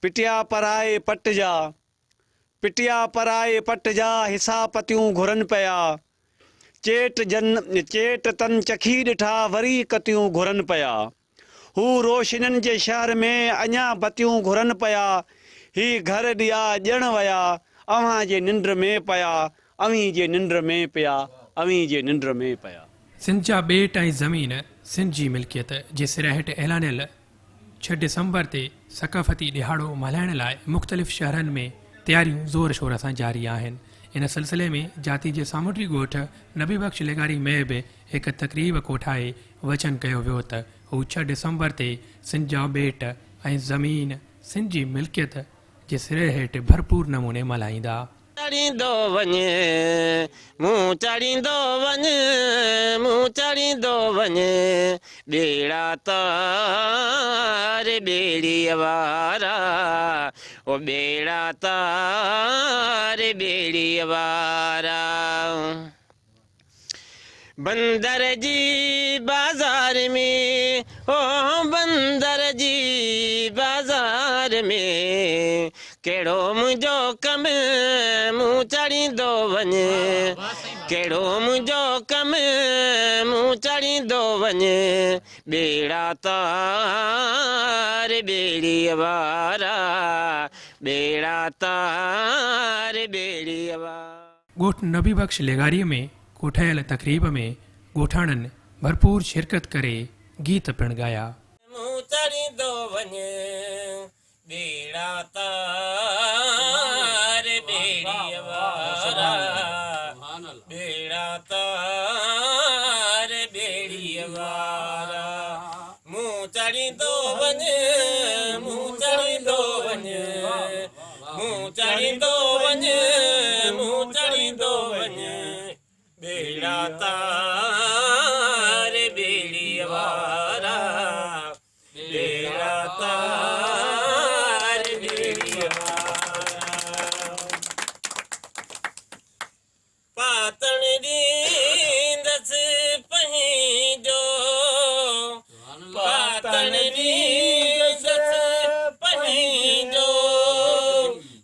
पिटिया पराए पट जा, पिटिया पराए पट जा, हिसा पतियूं घुरनि पिया। चेट तन चखी ॾिठा, वरी कतियूं घुरनि पिया। हू रोशनियुनि जे शहर में अञा बतियूं घुरनि पिया। ही घर ॾिया ॼण विया, अव्हां जे निंड में पिया, अव्हीं जे निंड में पिया, अव्हीं जे निंड में पिया। सिंध जा ॿेट ऐं ज़मीन सिंध जी मिल्कियत जे सिरहट ऐलानियल 6 डिसंबर ते सक़ाफ़ती ॾिहाड़ो मल्हाइण लाइ मुख़्तलिफ़ शहरनि में तयारियूं ज़ोर शोर सां जारी आहिनि। इन सिलसिले में जाती जे सामुंडी ॻोठ नबी बख़्श लेगारी में बि हिकु तक़रीब कोठाए वचन कयो वियो त हू 6 डिसंबर ते सिंध जा ॿेट ऐं ज़मीन सिंध जी मिल्कियत जे सिरे हेठि भरपूर नमूने मल्हाईंदा। चढ़ींदो वञे मूं चढ़ींदो वञे, मूं चढ़ींदो वञे, ॿेड़ा तार ॿेड़ीअ वारा, ओ ॿेड़ा तार ॿेड़ीअ वारा। बंदर जी बाज़ार में, ओ बंदर जी बाज़ार में, कहिड़ो मुंहिंजो कमु मूं चढ़ींदो वञे, कहिड़ो मुंहिंजो कमु मूं चढ़ींदो वञे, ॿेड़ा तार ॿेड़ीअ वारा, ॿेड़ा तार ॿेड़ीअ वारा। ॻोठ नबी बख़्श लेगारीअ में कोठायल तक़रीब में ॻोठाणनि भरपूर शिरकत करे गीत पिणु ॻाया। मूं चढ़ींदो वञे, ॿेड़ा तार ॿेड़ीअ वारा, ॿेड़ा तार ॿेड़ीअ वारा। मूं चढ़ींदो वञे, मूं चढ़ींदो वञे, मूं चढ़ींदो वञे, मूं चढ़ींदो वञे, ॿेड़ा तार ॿेड़ीअ वारा, ॿेड़ा तार ॿेड़ीअ वारा। पातण ॾींदसि पंहिंजो, पातण ॾींदसि पंहिंजो,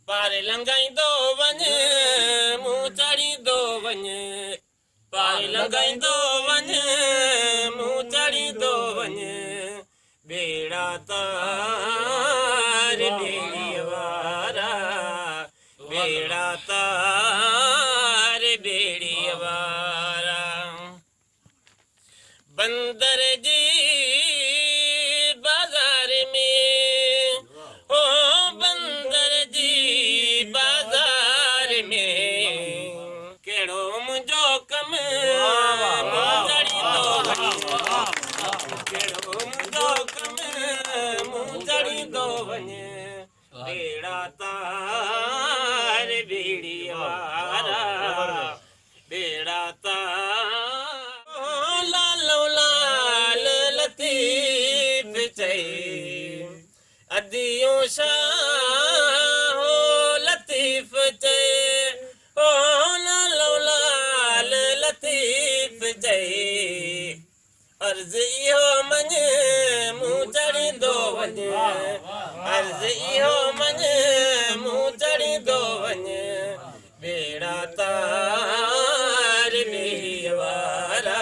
पार लंघाईंदो वञे मूं चढ़ींदो वञे, पार लंघाईंदो वञे मूं चढ़ींदो वञे, ॿेड़ा तार ॿेड़ीअ वारा, ॿेड़ा तार ॿेड़ीअ वारा। बंदर जी बाज़ार में, ओ बंदर जी बाज़ार में, कहिड़ो मुंहिंजो कमु मूं चढ़ींदो वञे, कहिड़ो मुंहिंजो कमु मूं चढ़ींदो वञे, ॿेड़ा तार ॿेड़ीअ वारा, ॿेड़ा तार। लालो लाल लतीफ़ चई अदियूं शाह लतीफ़ चई, ओ लालो लाल लतीफ़ चई, अर्ज़ इहो मञे मूं चढ़ींदो वञे, अर्ज़ इहो मञे मूं चढ़ींदो वञे, ॿेड़ा तार ॿेड़ीअ वारा,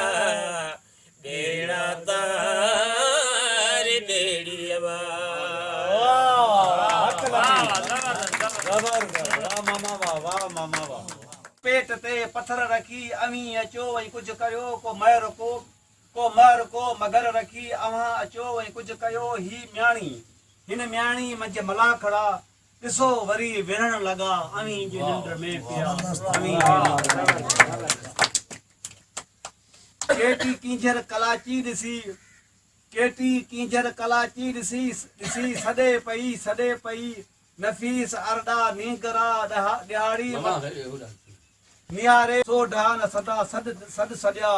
ॿेड़ा तार ॿेड़ीअ वारा। पेट ते पत्थर रखी अवी अचो वही कुछ कयो, को महर को महर को मगर रखी अव्हां अचो वही कुछ कयो। ही म्याणी हिन म्याणी मंझ मला खड़ा, ॾिसो वरी विढ़ण लॻा, अवी जे निंड में पिया, अवी केटी कींझर कलाची ॾिसी, केटी कींझर कलाची ॾिसी ॾिसी सॾे पई, नफ़ीस अरड़ा नींगरा ॾियाड़ी नियारे सो ढान सदा सद सॼा,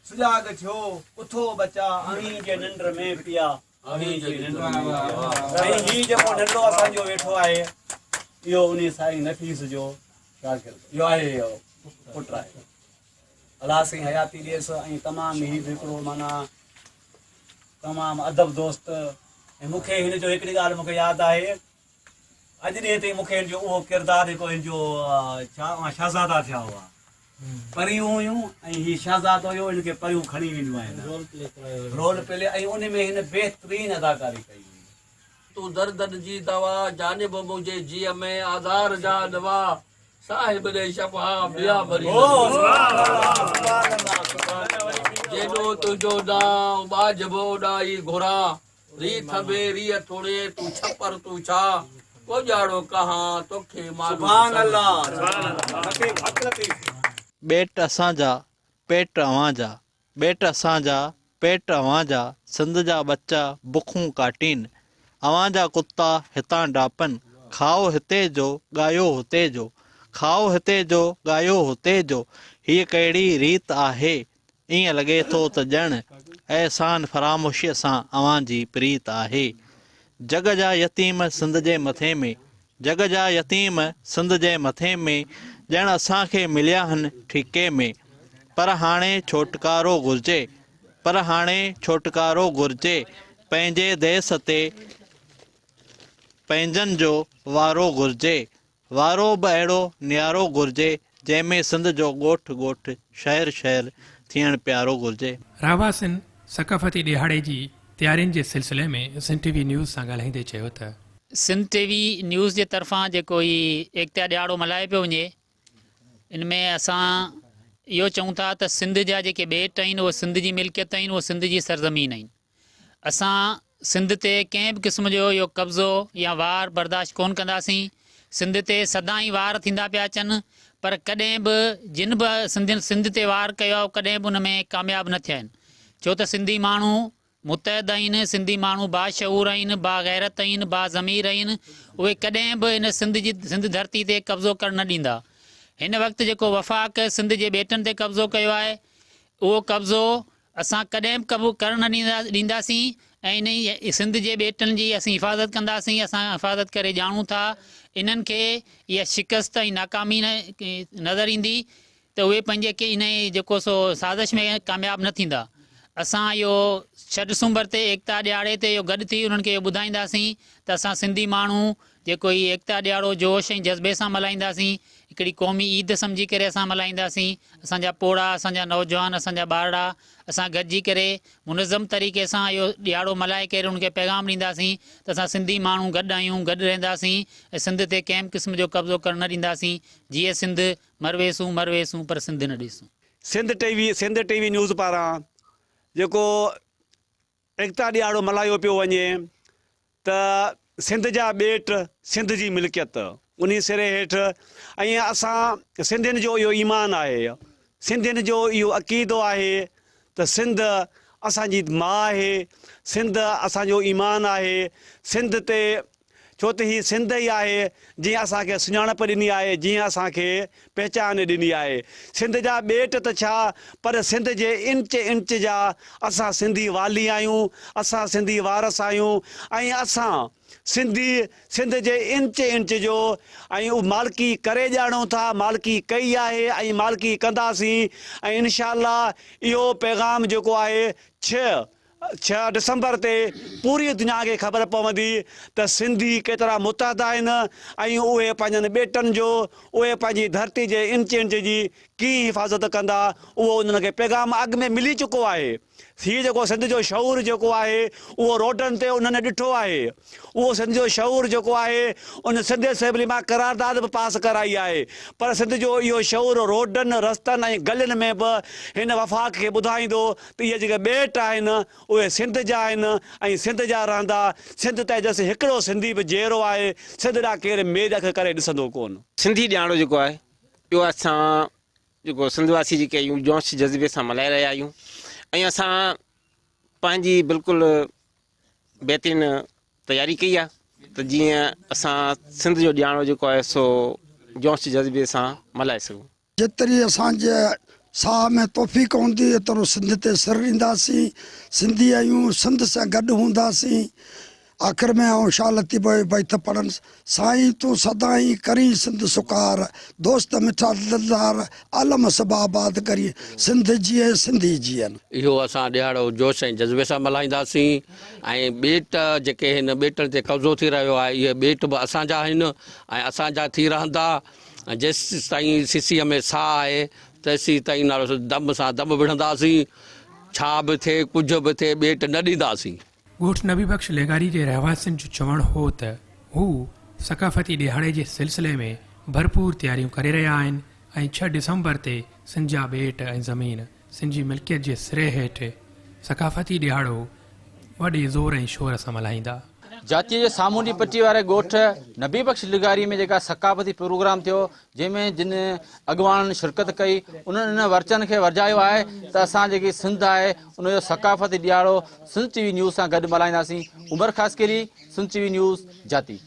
सुजाग थियो उथो बचा, अवी जे निंड में पिया, अवी जे निंड में पिया। ही जेको नंढो असांजो वेठो आहे, इहो उन साईं नफ़ीस जो इहो आहे, पुट आहे। अलाह साईं हयाती ॾेसि ऐं तमामु ही हिकिड़ो माना तमामु अदब दोस्त। ऐं मूंखे हिन जो हिकिड़ी ॻाल्हि मूंखे यादि आहे, अॼु ॾींहं ताईं मूंखे हिन जो उहो किरदारु जेको हिन जो शहज़ादा थिया हुआ परियूं हुयूं ऐं हीउ शहज़ादो हुयो हिनखे परियूं खणी वेंदियूं आहिनि रोल प्ले ऐं उन में हिन बहितरीन अदाकारी कई हुई तू दर्द जी दवा जानिब मुझे जी में आधार जा दवा साहिब दे शफा बिया भरी जेडो तुझो दाव बाजबो डाई घोरा री थबे री थोड़े तू छपर तू छा को जाड़ो कहां तोखे मालूम सुभान अल्लाह बेट असांजा पेट अवांजा बेट असांजा पेट अवांजा सिंध जा बच्चा बुखूं काटीन अवांजा कुत्ता हितां डापन खाओ हिते जो ॻायो हुते जो खाओ हिते जो ॻायो हुते जो हीअ कहिड़ी रीत आहे ईअं लॻे थो त ॼण अहसान फरामोशीअ सां अवांजी प्रीत आहे जग जा यतीम सिंध जे मथे में जग जा यतीम सिंध जे मथे में ॼण असांखे मिलिया आहिनि ठीके में पर हाणे छोटकारो घुरिजे पर हाणे छोटकारो घुरिजे पंहिंजे देस ते पंहिंजनि जो वारो घुरिजे वारो बि अहिड़ो नियारो घुरिजे जंहिंमें सिंध जो ॻोठ ॻोठ शहर शहर थियणु प्यारो घुरिजे रावासिन सकाफ़ती ॾिहाड़े जी तयारियुनि जे सिलसिले में सिंध टीवी न्यूज़ सां ॻाल्हाईंदे चयो त सिंध टीवी न्यूज़ जे तरफ़ां जेको हीउ एकता ॾिहाड़ो मल्हाए पियो वञे इन में असां इहो चऊं था त सिंध जा जेके ॿेट आहिनि उहे सिंध जी मिल्कियत आहिनि उहे सिंध जी सरज़मीन आहिनि असां सिंध ते कंहिं बि क़िस्म जो इहो कब्ज़ो या वार बर्दाश्त कोन कंदासीं सिंध ते सदाईं वार थींदा पिया अचनि पर कॾहिं बि जिन बि सिंध ते वार कयो आहे कॾहिं बि उन में कामयाबु न थिया आहिनि छो त सिंधी माण्हू मुतहद आहिनि सिंधी माण्हू बाशऊर आहिनि बाग़ैरत आहिनि बाज़मीर आहिनि उहे कॾहिं बि इन सिंध धरती ते कब्ज़ो करणु न ॾींदा हिन वक़्तु जेको वफ़ाक़ सिंध जे ॿेटनि ते कब्ज़ो कयो आहे उहो कब्ज़ो असां कॾहिं बि करणु न ॾींदासीं ऐं इन सिंध जे ॿेटनि जी असीं हिफ़ाज़त कंदासीं असां हिफ़ाज़त करे ॼाणूं था इन्हनि खे इहा शिकस्त ऐं नाकामी नज़र ईंदी त उहे पंहिंजे के इन जेको सो साज़िश में कामयाबु न थींदा असां इहो 6 डिसंबर ते एकता ॾियारे ते इहो गॾु थी उन्हनि खे इहो ॿुधाईंदासीं त असां सिंधी माण्हू जेको हीउ एकता ॾियारो जोश ऐं जज़्बे सां मल्हाईंदासीं हिकिड़ी क़ौमी ईद सम्झी करे असां मल्हाईंदासीं असांजा पोड़ा असांजा नौजवान असांजा ॿारड़ा असां गॾिजी करे मुनज़म तरीक़े सां इहो ॾियारो मल्हाए करे उनखे पैगाम ॾींदासीं त असां सिंधी माण्हू गॾु आहियूं गॾु रहंदासीं ऐं सिंध ते कंहिं बि क़िस्म जो कब्ज़ो करणु न ॾींदासीं जीअं सिंध मरवेसूं पर सिंध न ॾिसूं सिंध टीवी न्यूज़ पारां जेको एकता ॾियारो मल्हायो पियो वञे त सिंध जा ॿेट सिंध जी मिल्कियत उन सिरे हेठि ऐं असां सिंधियुनि जो इहो ईमान आहे सिंधियुनि जो इहो अक़ीदो आहे त सिंध असांजी माउ आहे सिंध असांजो ईमान आहे सिंध ते छो त हीअ सिंध ई आहे जीअं असांखे सुञाणप ॾिनी आहे जीअं असांखे पहचान ॾिनी आहे सिंध जा ॿेट त छा पर सिंध जे इंच जा असां सिंधी वाली आहियूं असां सिंधी वारस आहियूं ऐं असां सिंध जे इंच जो ऐं उहा मालिकी करे ॼाणूं था मालिकी कई आहे ऐं मालिकी कंदासीं ऐं इनशा इहो पैगाम जेको आहे 6 डिसंबर ते पूरी दुनिया खे ख़बर पवंदी त सिंधी केतिरा मुतहद आहिनि ऐं उहे पंहिंजनि ॿेटनि जो उहे पंहिंजी धरती जे इंच जी कीअं हिफ़ाज़त कंदा उहो उन्हनि खे पैगाम अॻु में मिली चुको आहे हीअ जेको सिंध जो शऊर जेको आहे उहो रोडनि ते उन्हनि ॾिठो आहे उहो सिंध जो शऊर जेको आहे उन सिंध असेंबली मां करारदाद बि पास कराई आहे पर सिंध जो इहो शऊर रोडनि रस्तनि ऐं गलियुनि में बि हिन वफ़ाक़ खे ॿुधाईंदो त इहे जेके ॿेट आहिनि उहे सिंध जा आहिनि ऐं सिंध जा रहंदा सिंध ते जैसे हिकिड़ो सिंधी बि जहिड़ो आहे सिंध ॾांहुं केरु मेद करे ॾिसंदो कोन सिंधी ॾियारो जेको आहे इहो असां जेको सिंधवासी जेके आहियूं जोश जज़्बे सां मल्हाए रहिया आहियूं ऐं असां पंहिंजी बिल्कुलु बहितरीन तयारी कई आहे त जीअं असां सिंध जो ॾियारो जेको आहे सो जोश जज़्बे सां मल्हाए सघूं जेतिरी असांजे साह में तौफ़ीक़ हूंदी एतिरो सिंध ते सिर ॾींदासीं सिंधी आहियूं सिंध सां गॾु हूंदासीं आख़िर में ऐं शालती बैत पढ़नि साईं तूं सदाई करी सिंध सुकार दोस्त मिठा दिलदार आलम सबाबाद करी सिंध जीए सिंधी जीअनि। इहो असां ॾियारो जोश ऐं जज़्बे सां मल्हाईंदासीं ऐं ॿेट जेके हिन ॿेटनि ते कब्ज़ो थी रहियो आहे इहे ॿेट बि असांजा आहिनि ऐं असांजा थी रहंदा। जेसि ताईं सीसीअ में साह आहे तेसि ताईं नालो दम सां दम विढ़ंदासीं। छा बि थिए कुझु बि थिए ॿेट न ॾींदासीं। ॻोठ नबी बख़्श लेगारी जे रहवासियुनि जो चवणु हो त हू सकाफ़ती ॾिहाड़े जे सिलसिले में भरपूर तयारियूं करे रहिया आहिनि ऐं 6 डिसंबर ते सिंध जा ॿेट ऐं ज़मीन सिंध जी मिल्कियत जे सिरे हेठि सकाफ़ती ॾिहाड़ो वॾे ज़ोर ऐं शोर सां मल्हाईंदा। जातीअ जे सामूंडी पट्टी वारे ॻोठ नबी बख़्श लिगारी में जेका सकाफ़ती प्रोग्राम थियो जंहिंमें जिन अॻवाननि शिरकत कई उन्हनि इन वर्चन खे वरजायो आहे त असां जेकी सिंध आहे उनजो सकाफ़ती ॾियारो सिंध TV न्यूज़ सां गॾु मल्हाईंदासीं। उमर ख़ासकेली सिंध TV न्यूज़ जाती।